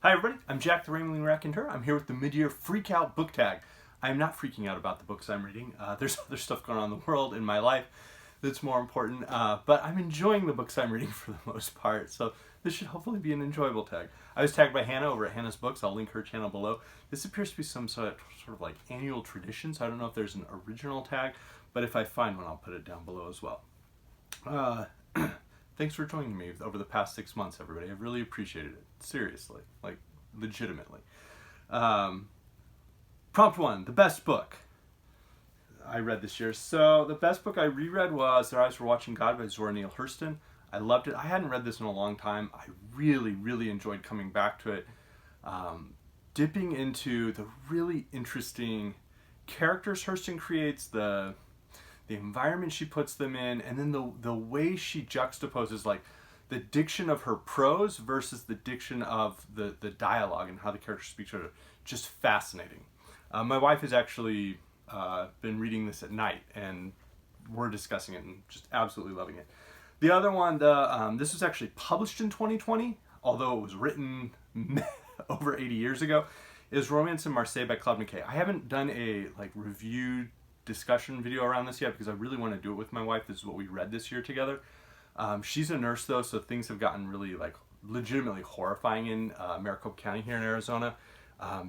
Hi everybody, I'm Jack the Rambling Raconteur. I'm here with the mid-year Freakout book tag. I'm not freaking out about the books I'm reading. There's other stuff going on in the world, in my life, that's more important. But I'm enjoying the books I'm reading for the most part, so this should hopefully be an enjoyable tag. I was tagged by Hannah over at Hannah's Books. I'll link her channel below. This appears to be some sort of like annual tradition, so I don't know if there's an original tag, but if I find one, I'll put it down below as well. Thanks for joining me over the past 6 months, everybody. I've really appreciated it. Seriously. Like, legitimately. Prompt 1, the best book I read this year. So, the best book I reread was Their Eyes Were Watching God by Zora Neale Hurston. I loved it. I hadn't read this in a long time. I really enjoyed coming back to it. Dipping into the really interesting characters Hurston creates, the environment she puts them in, and then the way she juxtaposes like the diction of her prose versus the diction of the dialogue and how the characters speak to her. Just fascinating. My wife has actually been reading this at night, and we're discussing it and just absolutely loving it. The other one, this was actually published in 2020, although it was written over 80 years ago, is Romance in Marseille by Claude McKay. I haven't done a review discussion video around this yet because I really want to do it with my wife. This is what we read this year together. She's a nurse though, so things have gotten really legitimately horrifying in Maricopa County here in Arizona.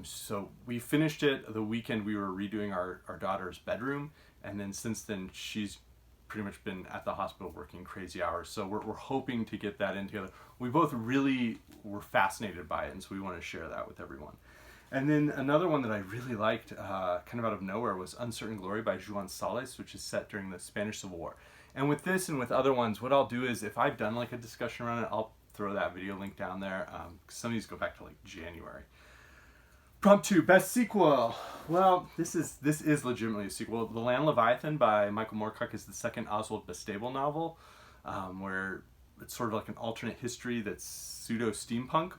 So we finished it the weekend we were redoing our daughter's bedroom, and then since then she's pretty much been at the hospital working crazy hours. So we're hoping to get that in together. We both really were fascinated by it, and so we want to share that with everyone. And then another one that I really liked, kind of out of nowhere, was Uncertain Glory by Juan Sales, which is set during the Spanish Civil War. And with this and with other ones, what I'll do is, if I've done a discussion around it, I'll throw that video link down there. Some of these go back to January. Prompt 2, best sequel. Well, this is legitimately a sequel. The Land Leviathan by Michael Moorcock is the second Oswald Bastable novel, where it's sort of like an alternate history that's pseudo-steampunk.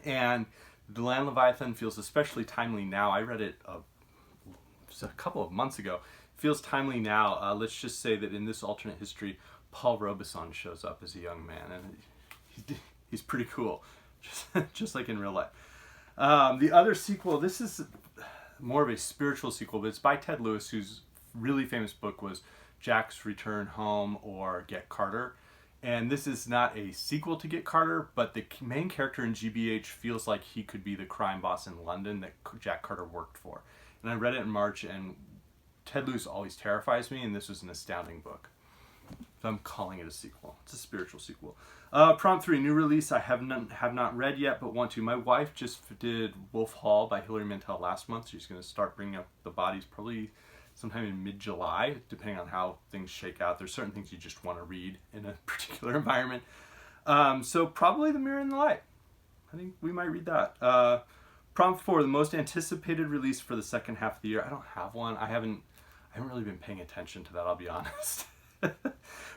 And The Land Leviathan feels especially timely now. I read it a couple of months ago. It feels timely now. Let's just say that in this alternate history, Paul Robeson shows up as a young man, and he's pretty cool, just like in real life. The other sequel, this is more of a spiritual sequel, but it's by Ted Lewis, whose really famous book was Jack's Return Home or Get Carter. And this is not a sequel to Get Carter, but the main character in GBH feels like he could be the crime boss in London that Jack Carter worked for. And I read it in March, and Ted Lewis always terrifies me, and this was an astounding book. So I'm calling it a sequel. It's a spiritual sequel. Prompt 3, new release I have not read yet, but want to. My wife just did Wolf Hall by Hilary Mantel last month. She's going to start bringing up the bodies probably sometime in mid-July, depending on how things shake out. There's certain things you just want to read in a particular environment. So probably The Mirror and the Light. I think we might read that. Prompt 4, the most anticipated release for the second half of the year. I don't have one. I haven't really been paying attention to that, I'll be honest.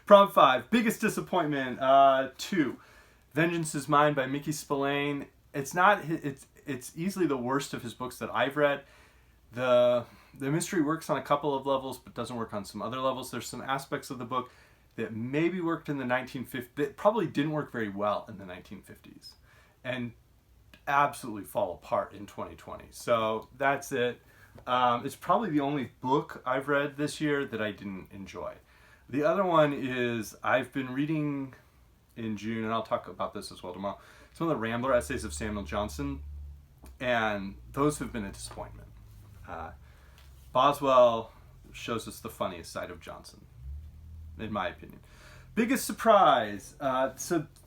Prompt 5, biggest disappointment. 2, Vengeance is Mine by Mickey Spillane. It's easily the worst of his books that I've read. The mystery works on a couple of levels, but doesn't work on some other levels. There's some aspects of the book that maybe worked in the 1950s, that probably didn't work very well in the 1950s, and absolutely fall apart in 2020. So that's it. It's probably the only book I've read this year that I didn't enjoy. The other one is, I've been reading in June, and I'll talk about this as well tomorrow, some of the Rambler essays of Samuel Johnson, and those have been a disappointment. Boswell shows us the funniest side of Johnson, in my opinion. Biggest surprise.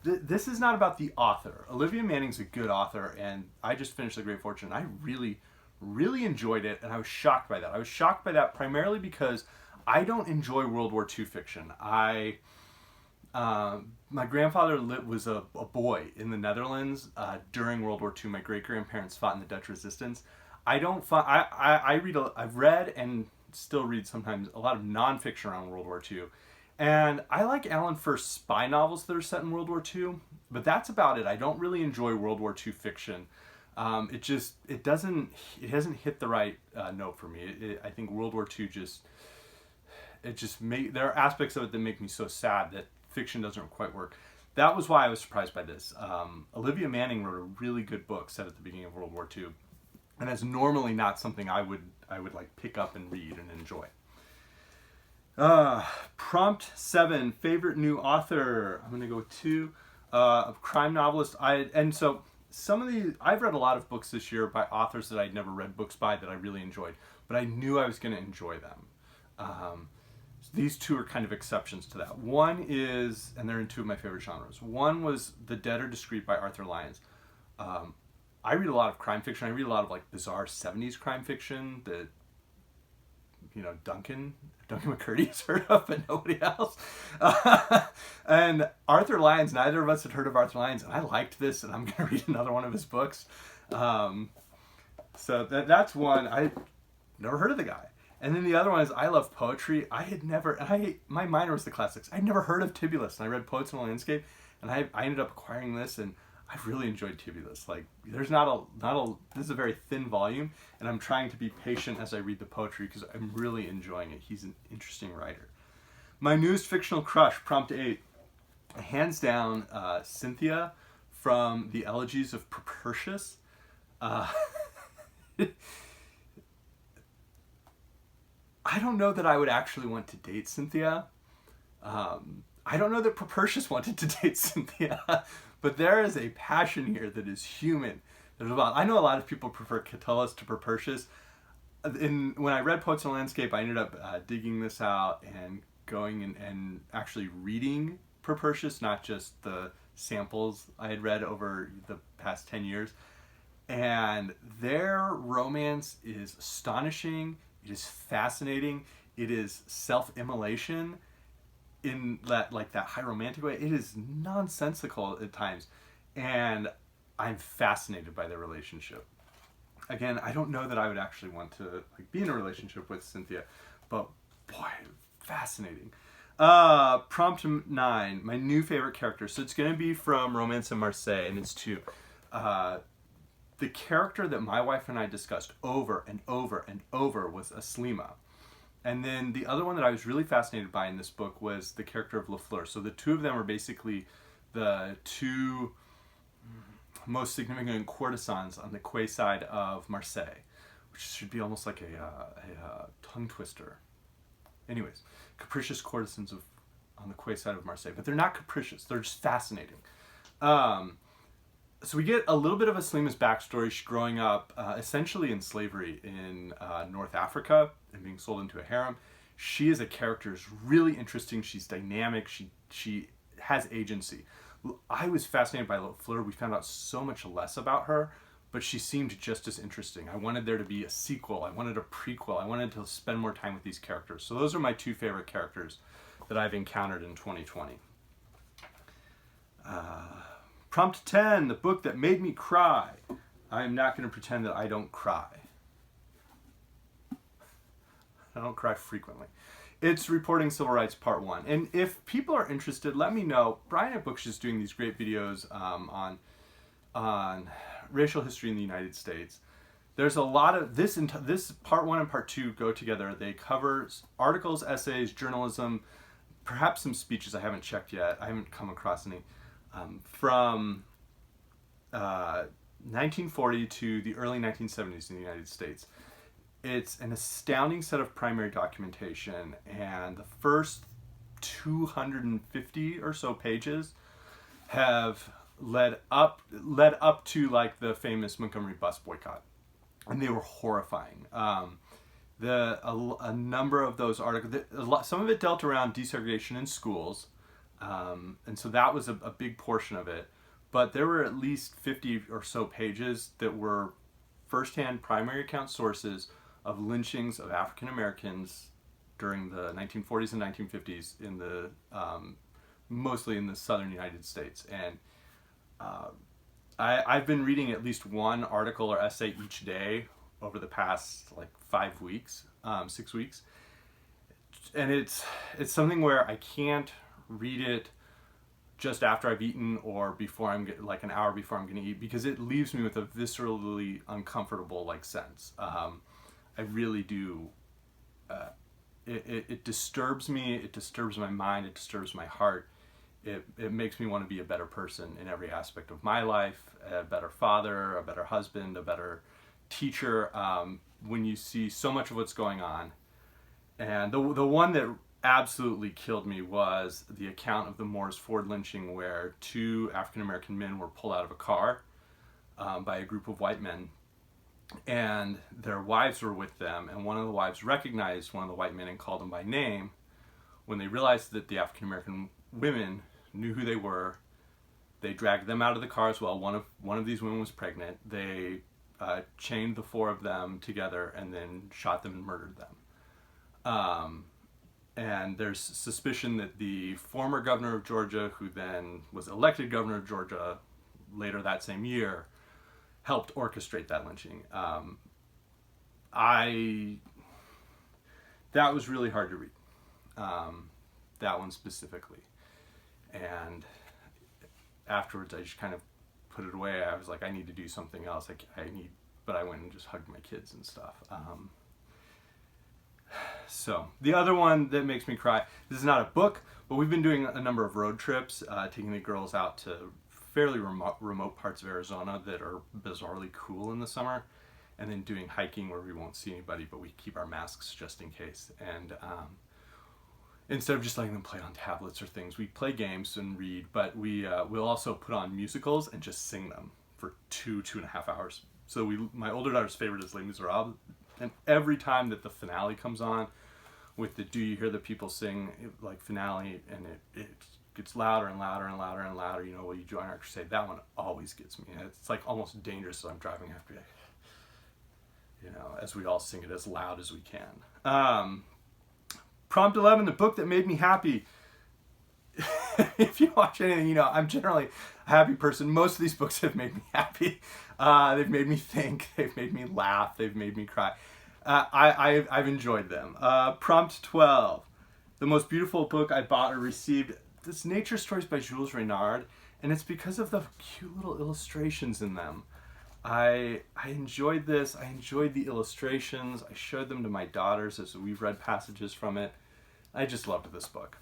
This is not about the author. Olivia Manning's a good author, and I just finished The Great Fortune. I really enjoyed it, and I was shocked by that. I was shocked by that primarily because I don't enjoy World War II fiction. My grandfather was a boy in the Netherlands during World War II. My great-grandparents fought in the Dutch resistance. I've read and still read sometimes a lot of nonfiction around World War II. And I like Alan Furst's spy novels that are set in World War II, but that's about it. I don't really enjoy World War II fiction. It hasn't hit the right note for me. I think World War II there are aspects of it that make me so sad that fiction doesn't quite work. that was why I was surprised by this. Olivia Manning wrote a really good book set at the beginning of World War II, and that's normally not something I would like pick up and read and enjoy. Prompt 7, favorite new author. I'm gonna go with 2. A crime novelist. So some of these, I've read a lot of books this year by authors that I'd never read books by that I really enjoyed, but I knew I was going to enjoy them. These 2 are kind of exceptions to that. One is, and they're in 2 of my favorite genres. One was The Dead Are Discreet by Arthur Lyons. I read a lot of crime fiction. I read a lot of like bizarre 70s crime fiction that, Duncan McCurdy has heard of, but nobody else. And Arthur Lyons, neither of us had heard of Arthur Lyons, and I liked this, and I'm going to read another one of his books. So that's one. I never heard of the guy. And then the other one is I love poetry. My minor was the classics. I'd never heard of Tibulus, and I read Poets in the Landscape, and I ended up acquiring this, and I've really enjoyed Tibulus. Like, there's this is a very thin volume, and I'm trying to be patient as I read the poetry because I'm really enjoying it. He's an interesting writer. My newest fictional crush, prompt 8, hands down, Cynthia from the Elegies of Propertius. I don't know that I would actually want to date Cynthia. I don't know that Propertius wanted to date Cynthia. But there is a passion here that is human. I know a lot of people prefer Catullus to Propertius. When I read Poets in the Landscape, I ended up digging this out and going and actually reading Propertius, not just the samples I had read over the past 10 years. And their romance is astonishing. It is fascinating. It is self-immolation in that high romantic way. It is nonsensical at times, and I'm fascinated by their relationship. Again, I don't know that I would actually want to be in a relationship with Cynthia, but boy, fascinating. Prompt 9, my new favorite character. So it's going to be from Romance in Marseille, and it's 2. The character that my wife and I discussed over and over and over was Aslima. And then the other one that I was really fascinated by in this book was the character of Lafleur. So the 2 of them are basically the 2 most significant courtesans on the quayside of Marseille, which should be almost like a tongue twister. Anyways, capricious courtesans on the quayside of Marseille. But they're not capricious. They're just fascinating. So we get a little bit of Aslima's backstory. She's growing up essentially in slavery in North Africa and being sold into a harem. She as a character is really interesting. She's dynamic. She has agency. I was fascinated by Fleur. We found out so much less about her, but she seemed just as interesting. I wanted there to be a sequel. I wanted a prequel. I wanted to spend more time with these characters. So those are my 2 favorite characters that I've encountered in 2020. Prompt 10, the book that made me cry. I'm not going to pretend that I don't cry. I don't cry frequently. It's Reporting Civil Rights Part 1. And if people are interested, let me know. Brian at Books is doing these great videos on racial history in the United States. There's a lot of this Part 1 and Part 2 go together. They cover articles, essays, journalism, perhaps some speeches. I haven't checked yet. I haven't come across any. From 1940 to the early 1970s in the United States. It's an astounding set of primary documentation, and the first 250 or so pages have led up to the famous Montgomery bus boycott, and they were horrifying. A number of those articles, some of it dealt around desegregation in schools. And so that was a big portion of it. But there were at least 50 or so pages that were firsthand primary account sources of lynchings of African Americans during the 1940s and 1950s in the mostly in the southern United States. And I've been reading at least one article or essay each day over the past 5 weeks, 6 weeks. And it's something where I can't read it just after I've eaten or before an hour before I'm going to eat, because it leaves me with a viscerally uncomfortable sense. I really do. It disturbs me. It disturbs my mind. It disturbs my heart. it makes me want to be a better person in every aspect of my life, a better father, a better husband, a better teacher, when you see so much of what's going on. And the one that absolutely killed me was the account of the Morris Ford lynching, where 2 African-American men were pulled out of a car by a group of white men, and their wives were with them, and one of the wives recognized one of the white men and called him by name. When they realized that the African-American women knew who they were, they dragged them out of the car as well. One of these women was pregnant. They chained the 4 of them together and then shot them and murdered them. And there's suspicion that the former governor of Georgia, who then was elected governor of Georgia later that same year, helped orchestrate that lynching. That was really hard to read. That one specifically. And afterwards I just kind of put it away. I was like, I need to do something else. But I went and just hugged my kids and stuff. So the other one that makes me cry, this is not a book, but we've been doing a number of road trips, taking the girls out to fairly remote parts of Arizona that are bizarrely cool in the summer, and then doing hiking where we won't see anybody, but we keep our masks just in case. And instead of just letting them play on tablets or things, we play games and read, but we'll also put on musicals and just sing them for 2.5 hours. So my older daughter's favorite is Les Miserables, and every time that the finale comes on with the "Do you hear the people sing" like finale, and it gets louder and louder and louder and louder, you know, will you join our crusade? That one always gets me. And it's like almost dangerous, so I'm driving after it, you know, as we all sing it as loud as we can. Prompt 11, the book that made me happy. If you watch anything, you know I'm generally a happy person. Most of these books have made me happy. They've made me think. They've made me laugh. They've made me cry. I've enjoyed them. Prompt 12, the most beautiful book I bought or received. This Nature Stories by Jules Renard, and it's because of the cute little illustrations in them. I enjoyed this. I enjoyed the illustrations. I showed them to my daughters as we've read passages from it. I just loved this book.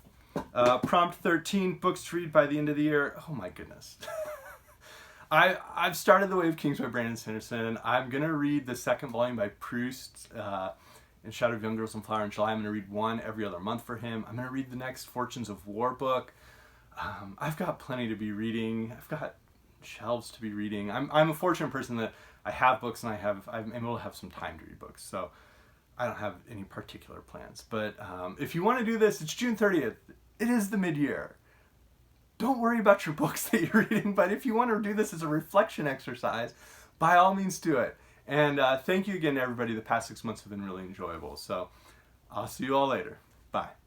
Prompt 13, books to read by the end of the year. Oh my goodness. I've started The Way of Kings by Brandon Sanderson. I'm going to read the 2nd volume by Proust in Shadow of Young Girls and Flower in July. I'm going to read one every other month for him. I'm going to read the next Fortunes of War book. I've got plenty to be reading. I've got shelves to be reading. I'm a fortunate person that I have books, and I'm able to have some time to read books. So I don't have any particular plans. But if you want to do this, it's June 30th. It is the mid-year. Don't worry about your books that you're reading, but if you want to do this as a reflection exercise, by all means do it. And thank you again to everybody. The past 6 months have been really enjoyable. So I'll see you all later. Bye.